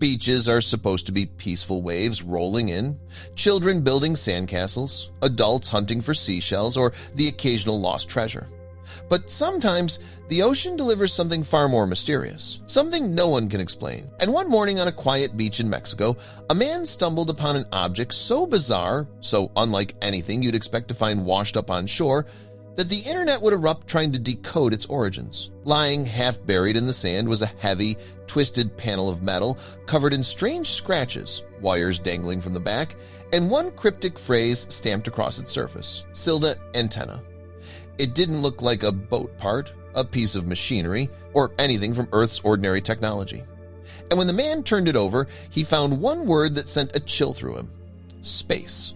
Beaches are supposed to be peaceful waves rolling in, children building sandcastles, adults hunting for seashells, or the occasional lost treasure. But sometimes the ocean delivers something far more mysterious, something no one can explain. And one morning on a quiet beach in Mexico, a man stumbled upon an object so bizarre, so unlike anything you'd expect to find washed up on shore, that the internet would erupt trying to decode its origins. Lying half buried in the sand was a heavy, twisted panel of metal covered in strange scratches, wires dangling from the back, and one cryptic phrase stamped across its surface: Silda antenna. It didn't look like a boat part, a piece of machinery, or anything from Earth's ordinary technology. And when the man turned it over, he found one word that sent a chill through him: space.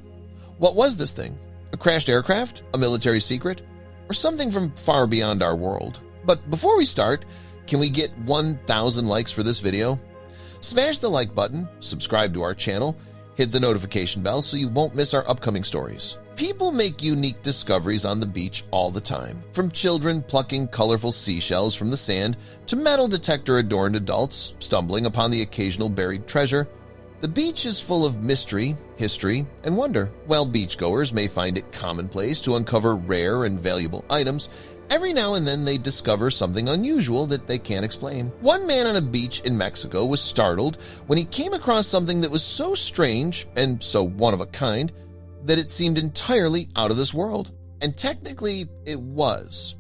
What was this thing? A crashed aircraft? A military secret? Or something from far beyond our world? But before we start, can we get 1,000 likes for this video? Smash the like button, subscribe to our channel, hit the notification bell so you won't miss our upcoming stories. People make unique discoveries on the beach all the time, from children plucking colorful seashells from the sand to metal detector-adorned adults stumbling upon the occasional buried treasure. The beach is full of mystery, history, and wonder. While beachgoers may find it commonplace to uncover rare and valuable items, every now and then they discover something unusual that they can't explain. One man on a beach in Mexico was startled when he came across something that was so strange and so one-of-a-kind that it seemed entirely out of this world. And technically, it was.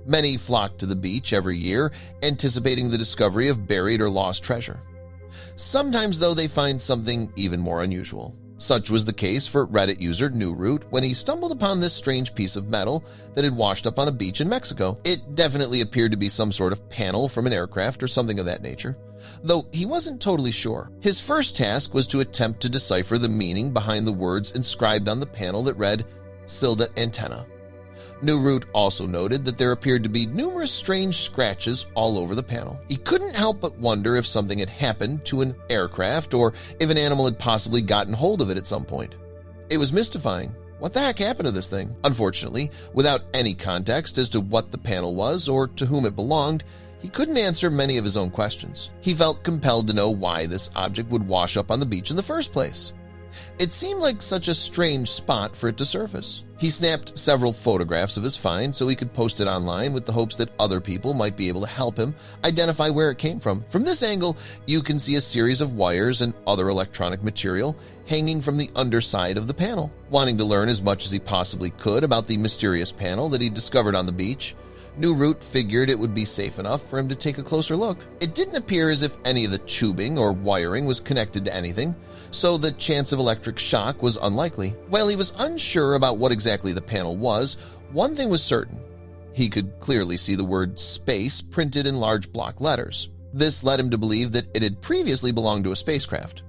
Many flock to the beach every year, anticipating the discovery of buried or lost treasure. Sometimes, though, they find something even more unusual. Such was the case for Reddit user Newroot when he stumbled upon this strange piece of metal that had washed up on a beach in Mexico. It definitely appeared to be some sort of panel from an aircraft or something of that nature, though he wasn't totally sure. His first task was to attempt to decipher the meaning behind the words inscribed on the panel that read, Silda antenna. Newroot also noted that there appeared to be numerous strange scratches all over the panel. He couldn't help but wonder if something had happened to an aircraft or if an animal had possibly gotten hold of it at some point. It was mystifying. What the heck happened to this thing? Unfortunately, without any context as to what the panel was or to whom it belonged, he couldn't answer many of his own questions. He felt compelled to know why this object would wash up on the beach in the first place. It seemed like such a strange spot for it to surface. He snapped several photographs of his find so he could post it online with the hopes that other people might be able to help him identify where it came from. From this angle, you can see a series of wires and other electronic material hanging from the underside of the panel. Wanting to learn as much as he possibly could about the mysterious panel that he discovered on the beach, Newroot figured it would be safe enough for him to take a closer look. It didn't appear as if any of the tubing or wiring was connected to anything, so the chance of electric shock was unlikely. While he was unsure about what exactly the panel was, one thing was certain. He could clearly see the word space printed in large block letters. This led him to believe that it had previously belonged to a spacecraft.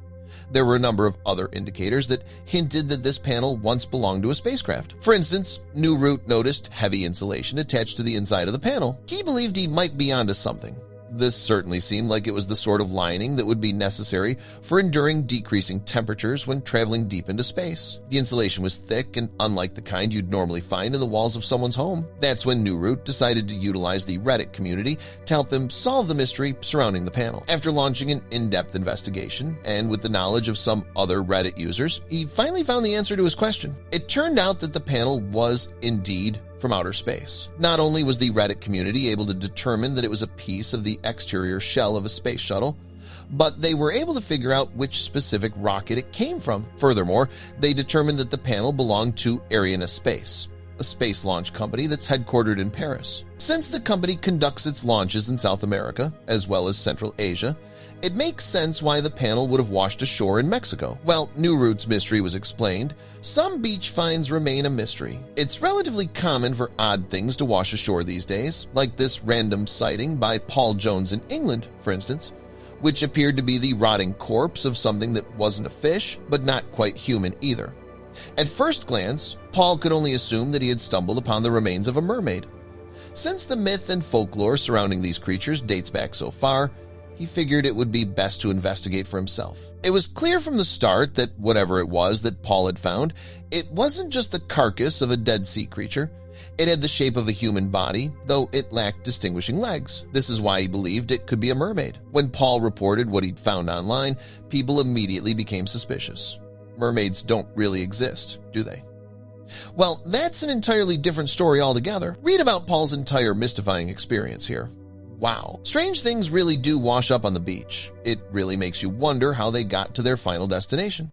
There were a number of other indicators that hinted that this panel once belonged to a spacecraft. For instance, Newroot noticed heavy insulation attached to the inside of the panel. He believed he might be onto something. This certainly seemed like it was the sort of lining that would be necessary for enduring decreasing temperatures when traveling deep into space. The insulation was thick and unlike the kind you'd normally find in the walls of someone's home. That's when Newroot decided to utilize the Reddit community to help him solve the mystery surrounding the panel. After launching an in-depth investigation, and with the knowledge of some other Reddit users, he finally found the answer to his question. It turned out that the panel was indeed from outer space. Not only was the Reddit community able to determine that it was a piece of the exterior shell of a space shuttle, but they were able to figure out which specific rocket it came from. Furthermore, they determined that the panel belonged to Arianespace, a space launch company that's headquartered in Paris. Since the company conducts its launches in South America, as well as Central Asia, it makes sense why the panel would have washed ashore in Mexico. While Newroot's mystery was explained, some beach finds remain a mystery. It's relatively common for odd things to wash ashore these days, like this random sighting by Paul Jones in England, for instance, which appeared to be the rotting corpse of something that wasn't a fish, but not quite human either. At first glance, Paul could only assume that he had stumbled upon the remains of a mermaid. Since the myth and folklore surrounding these creatures dates back so far, he figured it would be best to investigate for himself. It was clear from the start that whatever it was that Paul had found, it wasn't just the carcass of a dead sea creature. It had the shape of a human body, though it lacked distinguishing legs. This is why he believed it could be a mermaid. When Paul reported what he'd found online, people immediately became suspicious. Mermaids don't really exist, do they? Well, that's an entirely different story altogether. Read about Paul's entire mystifying experience here. Wow, strange things really do wash up on the beach. It really makes you wonder how they got to their final destination.